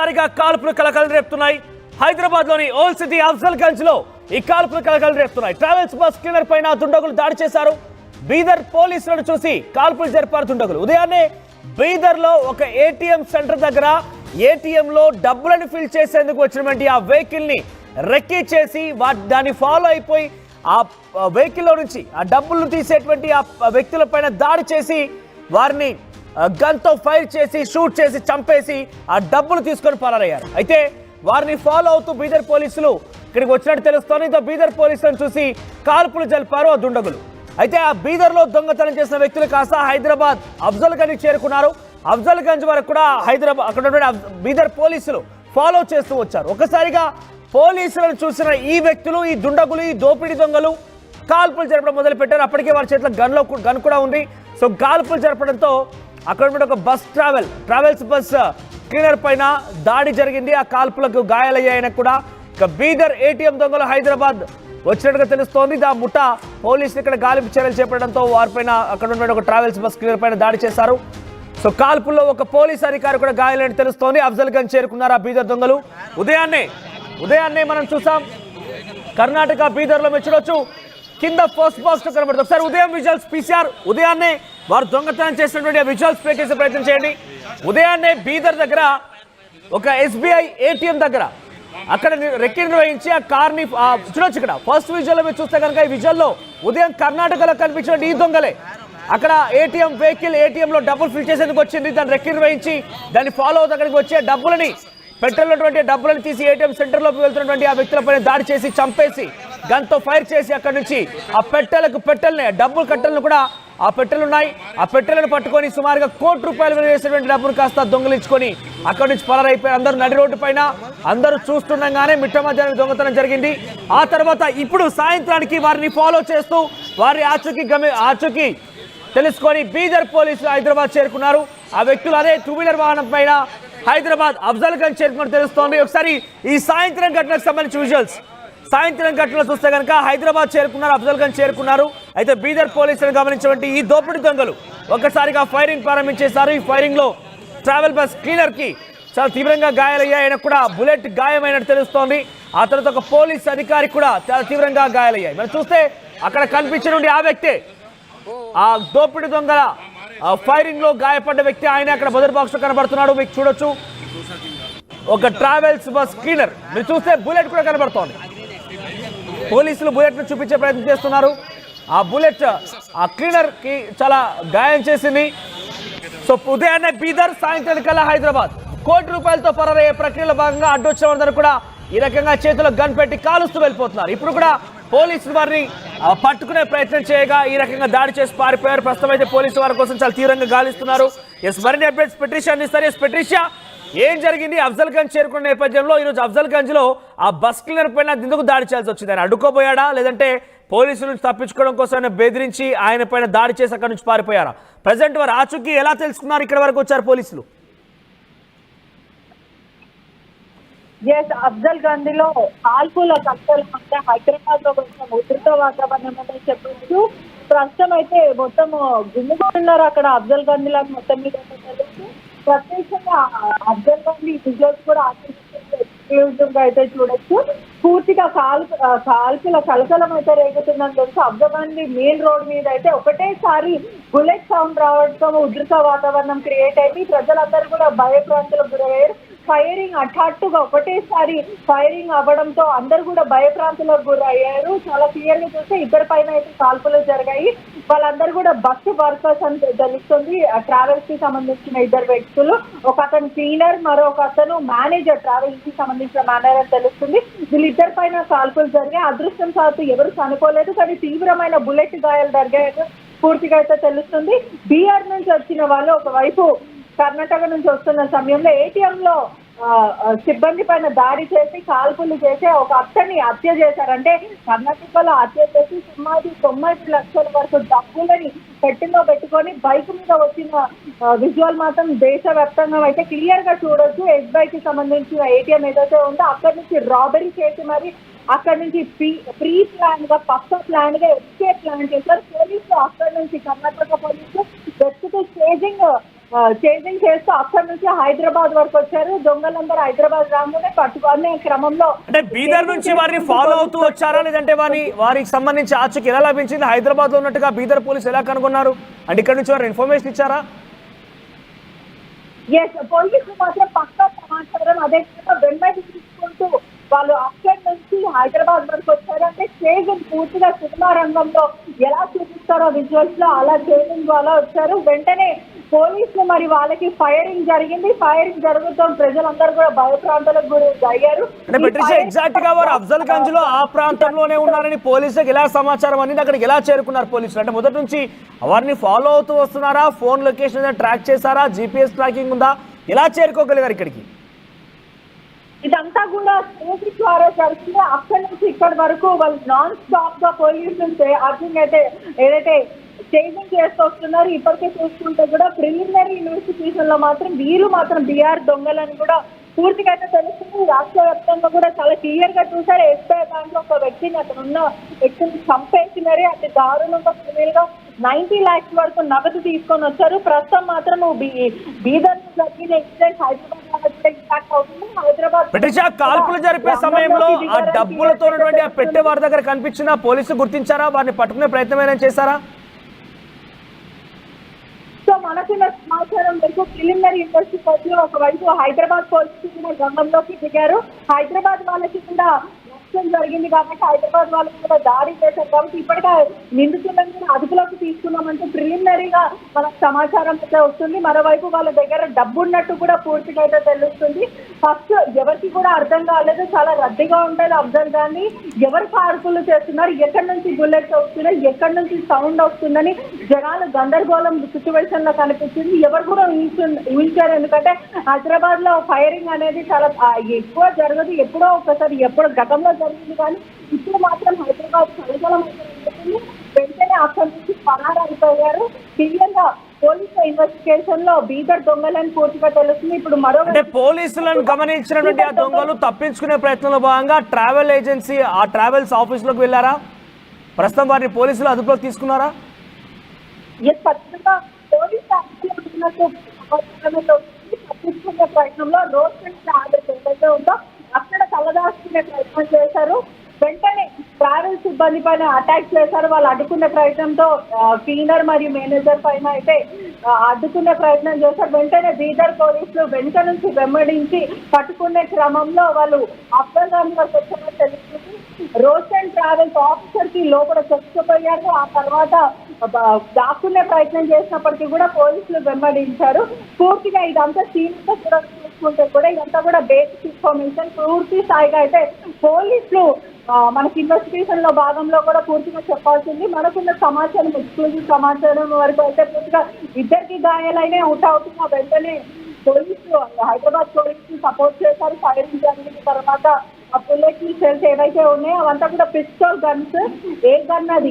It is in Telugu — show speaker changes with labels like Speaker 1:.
Speaker 1: ఒక్కసారిగా కాల్పులు కలకలం రేపుతున్నాయి. హైదరాబాద్ లోని ఓల్డ్ సిటీ అఫ్జల్ గంజ్ లో ఈ కాల్పులు కలకలం రేపుతున్నాయి. ట్రావెల్స్ బస్ క్లీనర్ పైన దుండగులు దాడి చేశారు. బీదర్ పోలీసులను చూసి కాల్పులు జరిపారు దుండగులు. ఉదయాన్నే బీదర్ లో ఒక ఏటీఎం సెంటర్ దగ్గర ఏటీఎం లో డబ్బులను ఫిల్ చేసేందుకు వచ్చినటువంటి ఆ వెహికల్ ని రెక్కీ చేసి దాన్ని ఫాలో అయిపోయి ఆ వెహికల్ లో నుంచి ఆ డబ్బులను తీసేటువంటి ఆ వ్యక్తుల పైన దాడి చేసి వారిని గన్తో ఫైర్ చేసి షూట్ చేసి చంపేసి ఆ డబ్బులు తీసుకొని పరారయ్యారు. అయితే వారిని ఫాలో అవుతూ బీదర్ పోలీసులు ఇక్కడికి వచ్చినట్టు తెలుస్తోంది. బీదర్ పోలీసులను చూసి కాల్పులు జరిపారు ఆ దుండగులు. అయితే ఆ బీదర్ లో దొంగతనం చేసిన వ్యక్తులు కాస్త హైదరాబాద్ అఫ్జల్ గంజ్ చేరుకున్నారు. అఫ్జల్ గంజ్ వరకు కూడా హైదరాబాద్ అక్కడ బీదర్ పోలీసులు ఫాలో చేస్తూ వచ్చారు. ఒక్కసారిగా పోలీసులను చూసిన ఈ వ్యక్తులు, ఈ దుండగులు, ఈ దోపిడీ దొంగలు కాల్పులు జరపడం మొదలు పెట్టారు. అప్పటికే వారి చేతిలో గన్ కూడా ఉంది. సో కాల్పులు జరపడంతో అక్కడ ఒక ట్రావెల్స్ బస్ క్లీనర్ పైన దాడి జరిగింది. ఆ కాల్పులకు గాయాలయ్యాయని కూడా ఇక బీదర్ ఏటీఎం దొంగలు హైదరాబాద్ వచ్చినట్టుగా తెలుస్తోంది. ఆ ముఠా పోలీసులు ఇక్కడ గాలింపు చర్యలు చేపట్టడంతో వారిపైన అక్కడ ఉన్న ఒక ట్రావెల్స్ బస్ క్లీనర్ పైన దాడి చేశారు. సో కాల్పుల్లో ఒక పోలీస్ అధికారి కూడా గాయాలని తెలుస్తోంది. అఫ్జల్ గంజ్ చేరుకున్నారు ఆ బీదర్ దొంగలు. ఉదయాన్నే మనం చూసాం కర్ణాటక బీదర్ లో మీరు చూడొచ్చు కింద పోస్ట్ బాక్స్ కనబడుతుంది. ఒకసారి ఉదయం విజువల్స్ పీసీఆర్ ఉదయాన్నే వారు దొంగతనం చేసినటువంటి విజువల్స్ ప్లే చేసే ప్రయత్నం చేయండి. ఉదయాన్నే బీదర్ దగ్గర ఒక ఎస్బీఐ ఏటీఎం దగ్గర అక్కడ రెక్కి నిర్వహించి ఆ కార్ని చూడొచ్చు. ఇక్కడ ఫస్ట్ విజువల్ మీరు చూస్తే కనుక ఈ విజువల్లో ఉదయం కర్ణాటకలో కనిపించిన ఈ దొంగలే అక్కడ ఏటీఎం వెహికల్ ఏటీఎంలో డబ్బులు ఫిల్ చేసేందుకు వచ్చింది. దాన్ని రెక్కి నిర్వహించి దాన్ని ఫాలో అవుతూ అక్కడికి వచ్చే డబ్బులని పెట్రోల్ డబ్బులను తీసి ఏటీఎం సెంటర్లోకి వెళ్తున్నటువంటి ఆ వ్యక్తులపైన దాడి చేసి చంపేసి గన్తో ఫైర్ చేసి అక్కడి నుంచి ఆ పెట్టెల్ని డబ్బులు కట్టెలను కూడా ఆ పెట్టెలు ఉన్నాయి. ఆ పెట్టెలను పట్టుకొని సుమారుగా ₹1 కోటి విలువ చేసేటువంటి డబ్బులు కాస్త దొంగలించుకొని అక్కడి నుంచి పరారైపోయారు. అందరూ నడి రోడ్డు పైన అందరూ చూస్తుండగానే మిట్ట మధ్యాహ్నం దొంగతనం జరిగింది. ఆ తర్వాత ఇప్పుడు సాయంత్రానికి వారిని ఫాలో చేస్తూ వారి ఆచూకీ తెలుసుకొని బీదర్ పోలీసులు హైదరాబాద్ చేరుకున్నారు. ఆ వ్యక్తులు అదే 2 వీలర్ వాహనం పైన హైదరాబాద్ అఫ్జల్ గంజ్ చేరుకున్నట్టు తెలుస్తోంది. ఒకసారి ఈ సాయంత్రం ఘటనకు సంబంధించిన విజువల్స్ సాయంత్రం ఘటనలో చూస్తే కనుక హైదరాబాద్ చేరుకున్నారు, అఫ్జల్ గంజ్ చేరుకున్నారు. అయితే బీదర్ పోలీసులను గమనించినటువంటి ఈ దోపిడీ దొంగలు ఒక్కసారిగా ఫైరింగ్ ప్రారంభించేశారు. ఈ ఫైరింగ్ లో ట్రావెల్ బస్ క్లీనర్ కి చాలా తీవ్రంగా గాయాలయ్యాయని కూడా బుల్లెట్ గాయమైనట్టు తెలుస్తోంది. ఆ తర్వాత ఒక పోలీస్ అధికారి కూడా చాలా తీవ్రంగా గాయాలయ్యాయి. మనం చూస్తే అక్కడ కనిపించినటువంటి ఆ వ్యక్తే ఆ దోపిడీ దొంగల ఫైరింగ్ లో గాయపడ్డ వ్యక్తి. ఆయన అక్కడ బజర్ బాక్స్ లో కనబడుతున్నాడు. మీకు చూడొచ్చు ఒక ట్రావెల్స్ బస్ క్లీనర్. మీరు చూస్తే బుల్లెట్ కూడా కనబడుతోంది. పోలీసులు బుల్లెట్ ను చూపించే ప్రయత్నం చేస్తున్నారు. ఆ బుల్లెట్ ఆ క్లీనర్ కి చాలా గాయం చేసింది. సో ఉదయాన్నే బీదర్, సాయంత్రం కల్లా హైదరాబాద్. ₹1 కోటితో పరారయ్యే ప్రక్రియలో భాగంగా అడ్డొచ్చిన వారందరూ కూడా ఈ రకంగా చేతిలో గన్ పెట్టి కాలుస్తూ వెళ్ళిపోతున్నారు. ఇప్పుడు కూడా పోలీసులు వారిని పట్టుకునే ప్రయత్నం చేయగా ఈ రకంగా దాడి చేసి పారిపోయారు. ప్రస్తుతం అయితే పోలీసులు వారి కోసం చాలా తీవ్రంగా గాలిస్తున్నారు. మరిన్ని అప్డేట్స్ పెట్రిషియా అందిస్తారు. పెట్రిషియా, ఏం జరిగింది? అఫ్జల్ గంజ్ చేరుకున్న నేపథ్యంలో ఈరోజు అఫ్జల్ గంజ్ లో ఆ బస్ క్లీనర్ పైన ఎందుకు దాడి చేయాల్సి వచ్చింది? ఆయన అడ్డుకోబోయాడా, లేదంటే పోలీసుల నుంచి తప్పించుకోవడం కోసం బెదిరించి ఆయన పైన దాడి చేసి అక్కడి నుంచి పారిపోయారా? ప్రజెంట్ వారు ఆచూకీ ఎలా తెలుసుకున్నారు? ఇక్కడ వరకు వచ్చారు పోలీసులు.
Speaker 2: అఫ్జల్ గంజ్ లో కాల్పుల కట్టల మధ్య హైదరాబాద్ లో కొంచెం ఉధృత వాతావరణం అని చెప్పొచ్చు. ప్రస్తుతం అయితే మొత్తం గుమ్మిగూడున్నారు అక్కడ అఫ్జల్ గంజ్ లో మొత్తం మీద తెలుసు. ప్రత్యేకంగా అఫ్జల్ గంజ్ విజువల్స్ కూడా ఎక్స్క్లూజివ్ గా అయితే చూడొచ్చు. పూర్తిగా కాల్పుల కలకలం అయితే రేగుతుందని తెలుసు. అఫ్జల్ గంజ్ మెయిన్ రోడ్ మీద అయితే ఒకటేసారి బుల్లెట్ సౌండ్ రావడంతో ఉధృత వాతావరణం క్రియేట్ అయింది. ప్రజలందరూ కూడా భయభ్రాంతులకు గురయ్యారు. ఫైరింగ్ హఠాత్తుగా ఒకటేసారి ఫైరింగ్ అవ్వడంతో అందరూ కూడా భయప్రాంతులకు గురయ్యారు. చాలా క్లియర్ గా చూస్తే ఇద్దరి పైన అయితే కాల్పులు జరిగాయి. వాళ్ళందరూ కూడా బస్సు వర్కర్స్ అని తెలుస్తుంది. ట్రావెల్స్ కి సంబంధించిన ఇద్దరు వ్యక్తులు, ఒక అతను క్లీనర్, మరొక అతను మేనేజర్, ట్రావెల్స్ కి సంబంధించిన మేనేజర్ అని తెలుస్తుంది. వీళ్ళిద్దరి పైన కాల్పులు జరిగాయి. అదృష్టం సాత్తు ఎవరు చనిపోలేదు, కానీ తీవ్రమైన బుల్లెట్ గాయాలు జరిగాయని పూర్తిగా అయితే తెలుస్తుంది. బీహార్ నుంచి వచ్చిన వాళ్ళు ఒకవైపు కర్ణాటక నుంచి వస్తున్న సమయంలో ఏటీఎం లో సిబ్బంది పైన దాడి చేసి కాల్పులు చేసి ఒక అతన్ని హత్య చేశారంటే కర్ణాటకలో హత్య చేసి సుమారు 90 లక్షల వరకు డబ్బులని పెట్టిలో పెట్టుకొని బైక్ మీద వచ్చిన విజువల్ మాత్రం దేశవ్యాప్తంగా అయితే క్లియర్ గా చూడొచ్చు. ఎస్బీఐ కి సంబంధించిన ఏటీఎం ఏదైతే ఉందో అక్కడి నుంచి రాబరీ చేసి మరి అక్కడి నుంచి ప్రీ ప్లాన్ గా పక్క ప్లాన్ గా ఎస్కేప్ ప్లాన్ చేశారు పోలీసులు. అక్కడి నుంచి కర్ణాటక పోలీసులు వెతుకుతూ చేజింగ్ చేజింగ్ చేస్తూ అక్కడి నుంచి హైదరాబాద్ వరకు వచ్చారు. దొంగలందరూ హైదరాబాద్ రాగానే పట్టుకునే క్రమంలో
Speaker 1: అంటే బీదర్ నుంచి వారిని ఫాలో అవుతూ వచ్చారా, లేదంటే వారికి సంబంధించి ఆచూకీ ఎలా లభించింది? హైదరాబాద్ లో ఉన్నట్టుగా బీదర్ పోలీసు ఎలా కనుగొన్నారు? అంటే ఇక్కడ నుంచి వారు ఇన్ఫర్మేషన్ ఇచ్చారా?
Speaker 2: ఎస్, పోలీసులు మాత్రం పక్కా సమాచారం అదే వెంబడి తీసుకుంటూ వాళ్ళు అక్కడి నుంచి హైదరాబాద్ వరకు వచ్చారు. అంటే చేజింగ్ పూర్తిగా సినిమా రంగంలో ఎలా చూపిస్తారో విజువల్స్ లో అలా చేజింగ్ ద్వారా వచ్చారు. వెంటనే పోలీసులు మరి వాళ్ళకి ఫైరింగ్ జరిగింది. ఫైరింగ్ జరుగుతూ ప్రజలందరూ కూడా భయప్రాంతాలకు గురి అయ్యారు.
Speaker 1: ఎగ్జాక్ట్ గా వారు అఫ్జల్ గంజ్ లో ఆ ప్రాంతంలోనే ఉన్నారని పోలీసులకు ఎలా సమాచారం అనేది, అక్కడికి ఎలా చేరుకున్నారు పోలీసులు? అంటే మొదటి నుంచి వారిని ఫాలో అవుతూ వస్తున్నారా? ఫోన్ లొకేషన్ ట్రాక్ చేశారా? జీపీఎస్ ట్రాకింగ్ ఉందా? ఎలా చేరుకోగలిగారు ఇక్కడికి?
Speaker 2: ఇదంతా కూడా పోలీసు ద్వారా జరిగింది. అక్కడి నుంచి ఇక్కడి వరకు వాళ్ళు నాన్ స్టాప్ గా పోలీసులు అర్థం అయితే ఏదైతే చేంజింగ్ చేస్తూ వస్తున్నారు. ఇప్పటికే చూసుకుంటే కూడా ప్రిలిమినరీ ఇన్వెస్టిగేషన్ లో మాత్రం వీరు మాత్రం బీఆర్ దొంగలని కూడా పూర్తిగా అయితే తెలుస్తుంది. రాష్ట్ర వ్యాప్తంగా కూడా చాలా క్లియర్ గా చూసారు. ఎస్బీఐ బ్యాంక్ లో ఒక వ్యక్తిని అక్కడ ఉన్న వ్యక్తిని చంపేసినారు. అతి దారుణంగా క్రిమినల్ గా 90 lakhs వరకు నగదు తీసుకొని వచ్చారు. ప్రస్తుతం మాత్రం బీదర్ జరిగిన ఎక్సైజ్ హైదరాబాద్ ఇంపాక్ట్ అవుతుంది. హైదరాబాద్
Speaker 1: కాల్పులు జరిపే సమయంలో ఆ డబ్బులతో ఉన్నటువంటి ఆ పెట్టే వారి దగ్గర కనిపించిన పోలీసులు గుర్తించారా? వారిని పట్టుకునే ప్రయత్నం ఏమైనా చేశారా?
Speaker 2: సో మనకున్న సమాచారం వరకు ప్రిలిమినరీ ఇన్వెస్టిగేషన్ లో ఒకవైపు హైదరాబాద్ పోలీసులు రంగంలోకి దిగారు. హైదరాబాద్ వాళ్ళకి కూడా జరిగింది కాబట్టి హైదరాబాద్ వాళ్ళకి కూడా దాడి చేశారు. కాబట్టి ఇప్పటికే నిందితులను అదుపులోకి తీసుకున్నామంటే ప్రిలిమినరీగా మనకు సమాచారం అయితే వస్తుంది. మరోవైపు వాళ్ళ దగ్గర డబ్బు ఉన్నట్టు కూడా పూర్తిగా అయితే తెలుస్తుంది. ఫస్ట్ ఎవరికి కూడా అర్థం కాలేదు. చాలా రద్దీగా ఉంటుంది అఫ్జల్ గాని ఎవరు కాల్పులు చేస్తున్నారు, ఎక్కడి నుంచి బుల్లెట్స్ వస్తున్నాయి, ఎక్కడి నుంచి సౌండ్ వస్తుందని జనాలు గందరగోళం సిచ్యువేషన్ లో కనిపించింది. ఎవరు కూడా ఊహించారు. ఎందుకంటే హైదరాబాద్ లో ఫైరింగ్ అనేది చాలా ఎక్కువ జరగదు. ఎప్పుడో ఒకసారి ఎప్పుడో గతంలో జరిగింది కానీ ఇప్పుడు మాత్రం హైదరాబాద్ కలకలం ఉంటుంది. వెంటనే అక్కడి నుంచి పరారైపోయారు. క్లియర్ గా పోలీసుల ఇన్వెస్టిగేషన్ లో బీదర్ దొంగలని పూర్తిగా తెలుస్తుంది. ఇప్పుడు అంటే
Speaker 1: పోలీసులను గమనించినటువంటి ఆ దొంగలు తప్పించుకునే ప్రయత్నంలో భాగంగా ట్రావెల్ ఏజెన్సీ ఆ ట్రావెల్స్ ఆఫీస్ లోకి వెళ్ళారా? ప్రస్తుతం వారిని పోలీసులు అదుపులోకి తీసుకున్నారా?
Speaker 2: ఖచ్చితంగా పోలీసు తప్పించుకునే ప్రయత్నంలో రోడ్ ఏదైతే ఉందో అక్కడ తలదాచుకునే ప్రయత్నం చేశారు. వెంటనే ట్రావెల్ సిబ్బంది పైన అటాక్ చేశారు. వాళ్ళు అడ్డుకునే ప్రయత్నంతో క్లీనర్ మరియు మేనేజర్ పైన అయితే అడ్డుకునే ప్రయత్నం చేశారు. వెంటనే బీదర్ పోలీసులు వెంట నుంచి వెంబడించి పట్టుకునే క్రమంలో వాళ్ళు అఫ్జల్ గాని వరకు వచ్చారని తెలుస్తుంది. రోషన్ ట్రావెల్స్ ఆఫీసర్ కి లోపల చచ్చిపోయారు. ఆ తర్వాత దాక్కునే ప్రయత్నం చేసినప్పటికీ కూడా పోలీసులు వెంబడించారు. పూర్తిగా ఇదంతా సీన్తో కూడా చూసుకుంటే కూడా ఇదంతా కూడా బేసిక్ ఇన్ఫర్మేషన్. పూర్తి స్థాయిగా అయితే పోలీసులు మనకి ఇన్వెస్టిగేషన్ లో భాగంలో కూడా పూర్తిగా చెప్పాల్సింది. మనకున్న సమాచారం ఎక్స్క్లూజివ్ సమాచారం వరకు అయితే పూర్తిగా ఇద్దరికి గాయాలైనా అవుతున్న వెంటనే పోలీసులు హైదరాబాద్ పోలీసులు సపోర్ట్ చేశారు. ఫైరింగ్ జరిగిన తర్వాత ఆ బుల్లెట్ సెల్స్ ఏవైతే ఉన్నాయో అవంతా కూడా పిస్టల్ గన్స్. ఏ గన్ అది